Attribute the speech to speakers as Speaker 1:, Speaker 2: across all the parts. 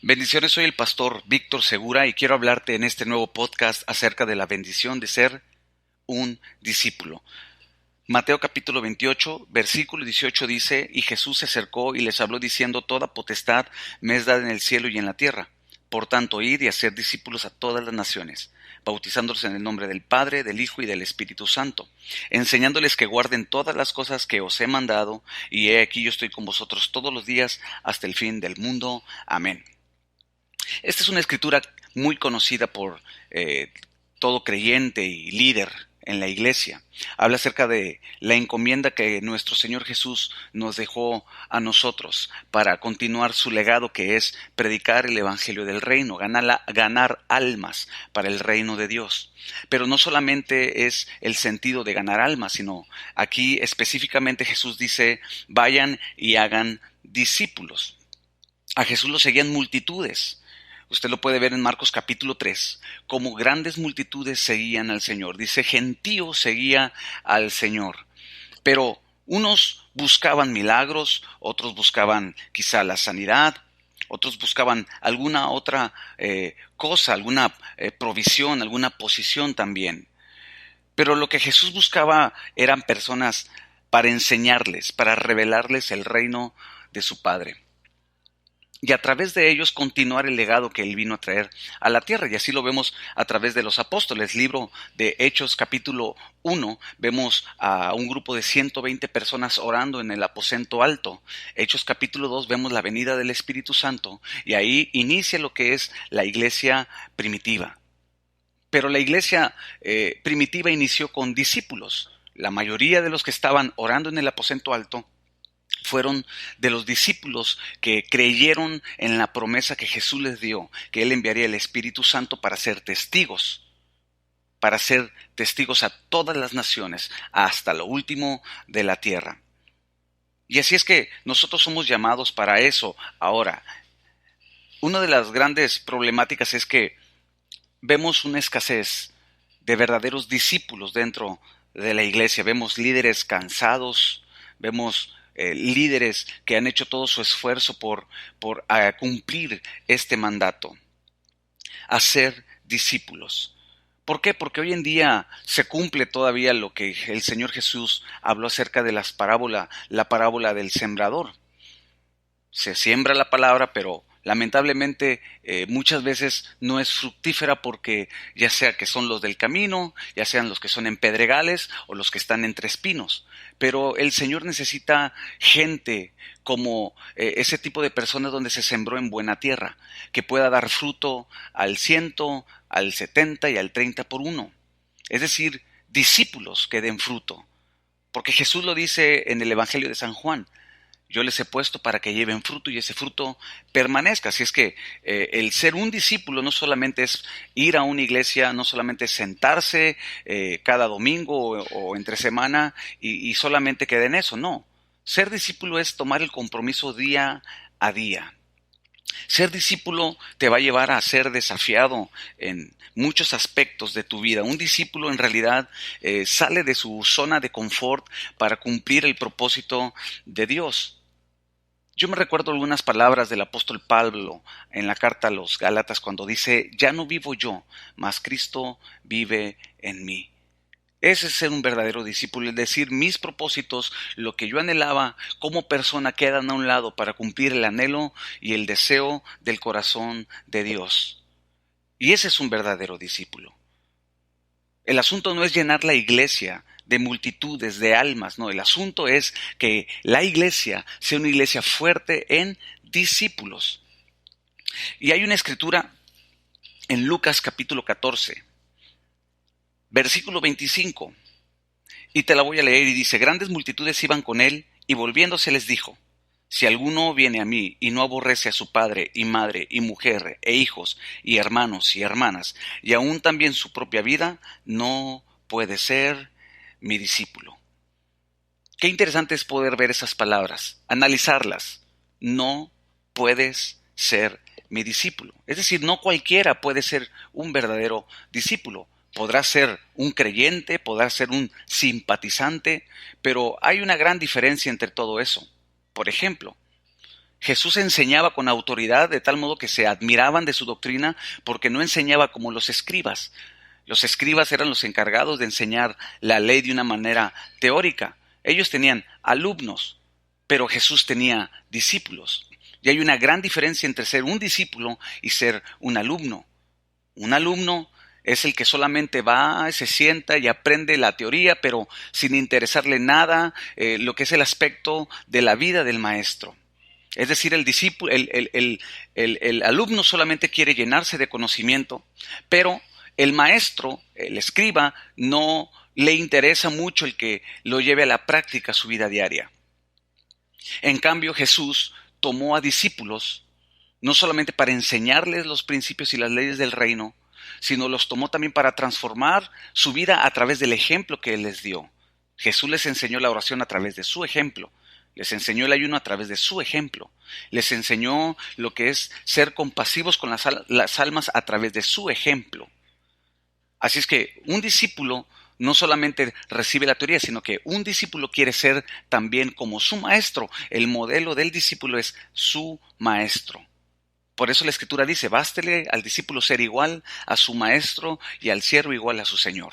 Speaker 1: Bendiciones, soy el pastor Víctor Segura y quiero hablarte en este nuevo podcast acerca de la bendición de ser un discípulo. Mateo capítulo 28, versículo 18 dice: Y Jesús se acercó y les habló diciendo: Toda potestad me es dada en el cielo y en la tierra. Por tanto, id y hacer discípulos a todas las naciones, bautizándolos en el nombre del Padre, del Hijo y del Espíritu Santo, enseñándoles que guarden todas las cosas que os he mandado, y he aquí yo estoy con vosotros todos los días hasta el fin del mundo. Amén. Esta es una escritura muy conocida por todo creyente y líder en la iglesia. Habla acerca de la encomienda que nuestro Señor Jesús nos dejó a nosotros para continuar su legado, que es predicar el evangelio del reino, ganar almas para el reino de Dios. Pero no solamente es el sentido de ganar almas, sino aquí específicamente Jesús dice: vayan y hagan discípulos. A Jesús lo seguían multitudes. Usted lo puede ver en Marcos capítulo 3, como grandes multitudes seguían al Señor. Dice, gentío seguía al Señor. Pero unos buscaban milagros, otros buscaban quizá la sanidad, otros buscaban alguna otra cosa, alguna provisión, alguna posición también. Pero lo que Jesús buscaba eran personas para enseñarles, para revelarles el reino de su Padre. Y a través de ellos continuar el legado que Él vino a traer a la tierra. Y así lo vemos a través de los apóstoles. Libro de Hechos capítulo 1, vemos a un grupo de 120 personas orando en el aposento alto. Hechos capítulo 2, vemos la venida del Espíritu Santo. Y ahí inicia lo que es la iglesia primitiva. Pero la iglesia primitiva inició con discípulos. La mayoría de los que estaban orando en el aposento alto fueron de los discípulos que creyeron en la promesa que Jesús les dio, que Él enviaría el Espíritu Santo para ser testigos a todas las naciones, hasta lo último de la tierra. Y así es que nosotros somos llamados para eso. Ahora, una de las grandes problemáticas es que vemos una escasez de verdaderos discípulos dentro de la iglesia. Vemos líderes cansados, vemos líderes que han hecho todo su esfuerzo por cumplir este mandato, hacer discípulos. ¿Por qué? Porque hoy en día se cumple todavía lo que el Señor Jesús habló acerca de la parábola del sembrador. Se siembra la palabra, pero lamentablemente muchas veces no es fructífera porque ya sea que son los del camino, ya sean los que son en pedregales o los que están entre espinos. Pero el Señor necesita gente como ese tipo de personas donde se sembró en buena tierra, que pueda dar fruto al 100, al 70 y al 30 por uno. Es decir, discípulos que den fruto. Porque Jesús lo dice en el Evangelio de San Juan: yo les he puesto para que lleven fruto y ese fruto permanezca. Así es que el ser un discípulo no solamente es ir a una iglesia, no solamente es sentarse cada domingo o entre semana y solamente queda en eso, no. Ser discípulo es tomar el compromiso día a día. Ser discípulo te va a llevar a ser desafiado en muchos aspectos de tu vida. Un discípulo en realidad sale de su zona de confort para cumplir el propósito de Dios. Yo me recuerdo algunas palabras del apóstol Pablo en la carta a los Gálatas cuando dice: ya no vivo yo, mas Cristo vive en mí. Ese es ser un verdadero discípulo, es decir, mis propósitos, lo que yo anhelaba como persona, quedan a un lado para cumplir el anhelo y el deseo del corazón de Dios. Y ese es un verdadero discípulo. El asunto no es llenar la iglesia de multitudes, de almas, no. El asunto es que la iglesia sea una iglesia fuerte en discípulos. Y hay una escritura en Lucas capítulo 14, versículo 25, y te la voy a leer y dice: grandes multitudes iban con él, y volviéndose les dijo: si alguno viene a mí y no aborrece a su padre y madre y mujer e hijos y hermanos y hermanas, y aún también su propia vida, no puede ser mi discípulo. Qué interesante es poder ver esas palabras, analizarlas. No puedes ser mi discípulo. Es decir, no cualquiera puede ser un verdadero discípulo. Podrá ser un creyente, podrá ser un simpatizante, pero hay una gran diferencia entre todo eso. Por ejemplo, Jesús enseñaba con autoridad de tal modo que se admiraban de su doctrina porque no enseñaba como los escribas. Los escribas eran los encargados de enseñar la ley de una manera teórica. Ellos tenían alumnos, pero Jesús tenía discípulos. Y hay una gran diferencia entre ser un discípulo y ser un alumno. Un alumno es el que solamente va, se sienta y aprende la teoría, pero sin interesarle nada lo que es el aspecto de la vida del maestro. Es decir, el discípulo, el alumno solamente quiere llenarse de conocimiento, pero el maestro, el escriba, no le interesa mucho el que lo lleve a la práctica su vida diaria. En cambio, Jesús tomó a discípulos no solamente para enseñarles los principios y las leyes del reino, sino los tomó también para transformar su vida a través del ejemplo que Él les dio. Jesús les enseñó la oración a través de su ejemplo. Les enseñó el ayuno a través de su ejemplo. Les enseñó lo que es ser compasivos con las almas a través de su ejemplo. Así es que un discípulo no solamente recibe la teoría, sino que un discípulo quiere ser también como su maestro. El modelo del discípulo es su maestro. Por eso la Escritura dice, bástele al discípulo ser igual a su maestro y al siervo igual a su señor.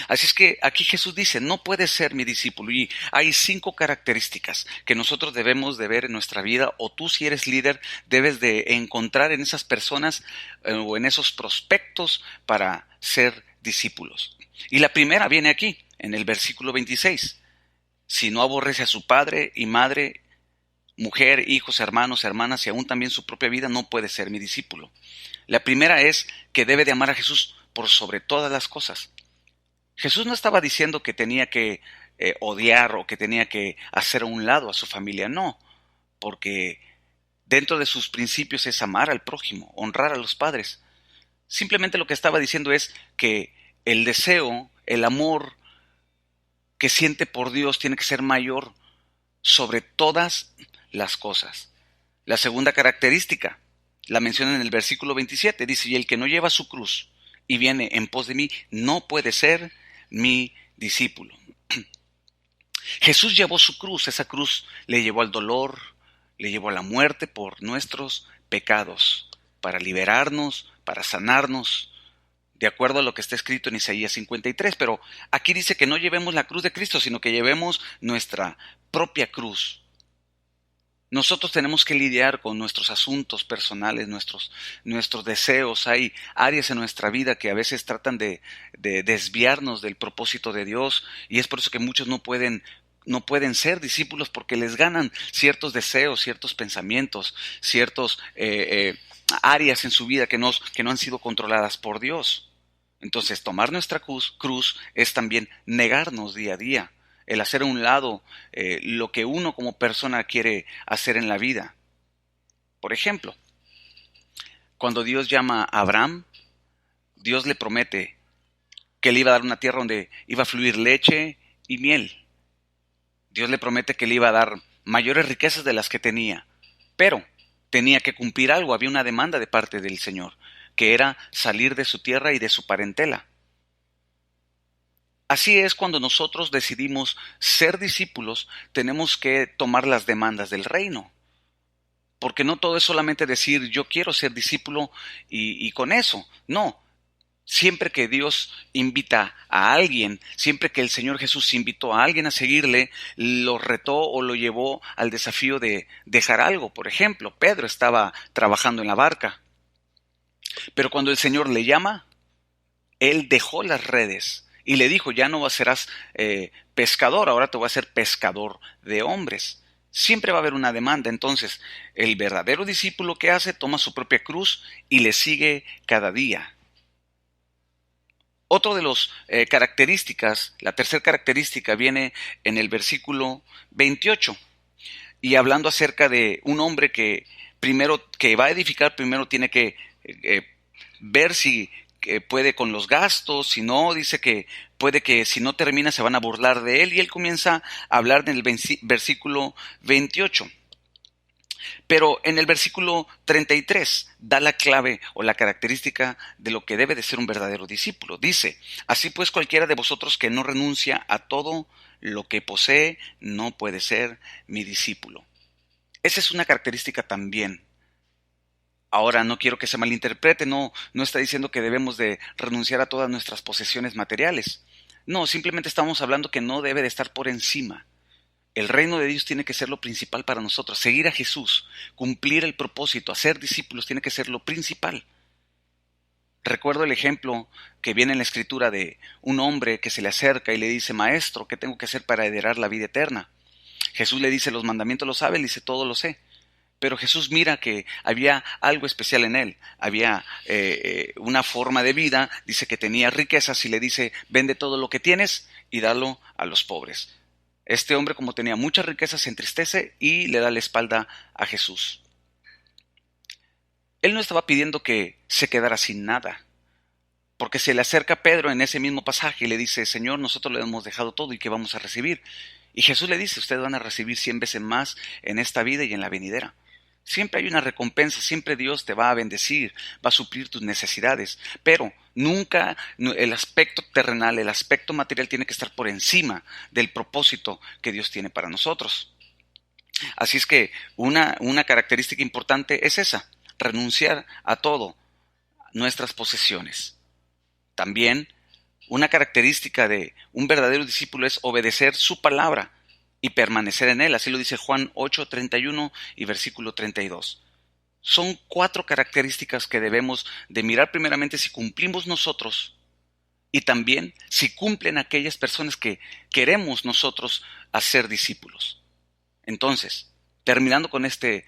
Speaker 1: Así es que aquí Jesús dice, no puedes ser mi discípulo. Y hay 5 características que nosotros debemos de ver en nuestra vida, o tú si eres líder debes de encontrar en esas personas o en esos prospectos para ser discípulos. Y la primera viene aquí, en el versículo 26. Si no aborrece a su padre y madre, mujer, hijos, hermanos, hermanas y aún también su propia vida, no puede ser mi discípulo. La primera es que debe de amar a Jesús por sobre todas las cosas. Jesús no estaba diciendo que tenía que odiar o que tenía que hacer a un lado a su familia, no, porque dentro de sus principios es amar al prójimo, honrar a los padres. Simplemente lo que estaba diciendo es que el deseo, el amor que siente por Dios tiene que ser mayor sobre todas las cosas. La segunda característica la menciona en el versículo 27, dice, y el que no lleva su cruz y viene en pos de mí, no puede ser mi discípulo. Jesús llevó su cruz, esa cruz le llevó al dolor, le llevó a la muerte por nuestros pecados, para liberarnos, para sanarnos, de acuerdo a lo que está escrito en Isaías 53, pero aquí dice que no llevemos la cruz de Cristo, sino que llevemos nuestra propia cruz. Nosotros tenemos que lidiar con nuestros asuntos personales, nuestros deseos. Hay áreas en nuestra vida que a veces tratan de desviarnos del propósito de Dios, y es por eso que muchos no pueden ser discípulos, porque les ganan ciertos deseos, ciertos pensamientos, ciertas áreas en su vida que no han sido controladas por Dios. Entonces, tomar nuestra cruz es también negarnos día a día. El hacer a un lado lo que uno como persona quiere hacer en la vida. Por ejemplo, cuando Dios llama a Abraham, Dios le promete que le iba a dar una tierra donde iba a fluir leche y miel. Dios le promete que le iba a dar mayores riquezas de las que tenía, pero tenía que cumplir algo, había una demanda de parte del Señor, que era salir de su tierra y de su parentela. Así es, cuando nosotros decidimos ser discípulos, tenemos que tomar las demandas del reino. Porque no todo es solamente decir yo quiero ser discípulo y con eso. No, siempre que Dios invita a alguien, siempre que el Señor Jesús invitó a alguien a seguirle, lo retó o lo llevó al desafío de dejar algo. Por ejemplo, Pedro estaba trabajando en la barca, pero cuando el Señor le llama, él dejó las redes y le dijo, ya no serás pescador, ahora te voy a hacer pescador de hombres. Siempre va a haber una demanda. Entonces, el verdadero discípulo que hace, toma su propia cruz y le sigue cada día. Otro de las características, la tercera característica viene en el versículo 28. Y hablando acerca de un hombre que va a edificar, primero tiene que ver si puede con los gastos, si no, dice que puede que si no termina se van a burlar de él, y él comienza a hablar en el versículo 28. Pero en el versículo 33 da la clave o la característica de lo que debe de ser un verdadero discípulo. Dice, así pues cualquiera de vosotros que no renuncia a todo lo que posee no puede ser mi discípulo. Esa es una característica también. Ahora, no quiero que se malinterprete, no está diciendo que debemos de renunciar a todas nuestras posesiones materiales. No, simplemente estamos hablando que no debe de estar por encima. El reino de Dios tiene que ser lo principal para nosotros. Seguir a Jesús, cumplir el propósito, hacer discípulos tiene que ser lo principal. Recuerdo el ejemplo que viene en la escritura de un hombre que se le acerca y le dice: Maestro, ¿qué tengo que hacer para heredar la vida eterna? Jesús le dice: los mandamientos los sabe, le dice: todo lo sé. Pero Jesús mira que había algo especial en él, había una forma de vida, dice que tenía riquezas y le dice: vende todo lo que tienes y dalo a los pobres. Este hombre, como tenía muchas riquezas, se entristece y le da la espalda a Jesús. Él no estaba pidiendo que se quedara sin nada, porque se le acerca Pedro en ese mismo pasaje y le dice: Señor, nosotros le hemos dejado todo, ¿y qué vamos a recibir? Y Jesús le dice: ustedes van a recibir 100 veces más en esta vida y en la venidera. Siempre hay una recompensa, siempre Dios te va a bendecir, va a suplir tus necesidades, pero nunca el aspecto terrenal, el aspecto material tiene que estar por encima del propósito que Dios tiene para nosotros. Así es que una característica importante es esa: renunciar a todo, nuestras posesiones. También una característica de un verdadero discípulo es obedecer su palabra y permanecer en él. Así lo dice Juan 8:31 y versículo 32. Son 4 características que debemos de mirar primeramente si cumplimos nosotros y también si cumplen aquellas personas que queremos nosotros hacer discípulos. Entonces, terminando con este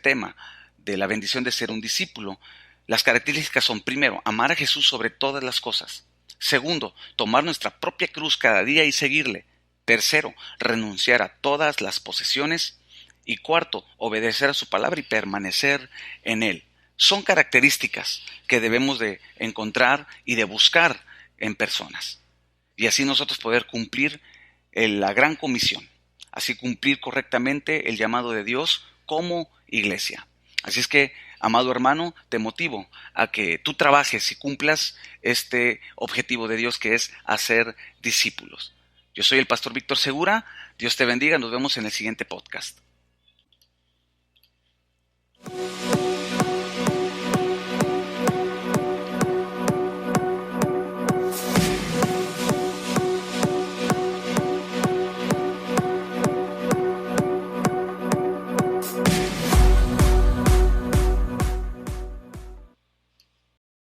Speaker 1: tema de la bendición de ser un discípulo, las características son: primero, amar a Jesús sobre todas las cosas. Segundo, tomar nuestra propia cruz cada día y seguirle. Tercero, renunciar a todas las posesiones. Y cuarto, obedecer a su palabra y permanecer en él. Son características que debemos de encontrar y de buscar en personas. Y así nosotros poder cumplir la gran comisión. Así cumplir correctamente el llamado de Dios como iglesia. Así es que, amado hermano, te motivo a que tú trabajes y cumplas este objetivo de Dios, que es hacer discípulos. Yo soy el pastor Víctor Segura. Dios te bendiga. Nos vemos en el siguiente podcast.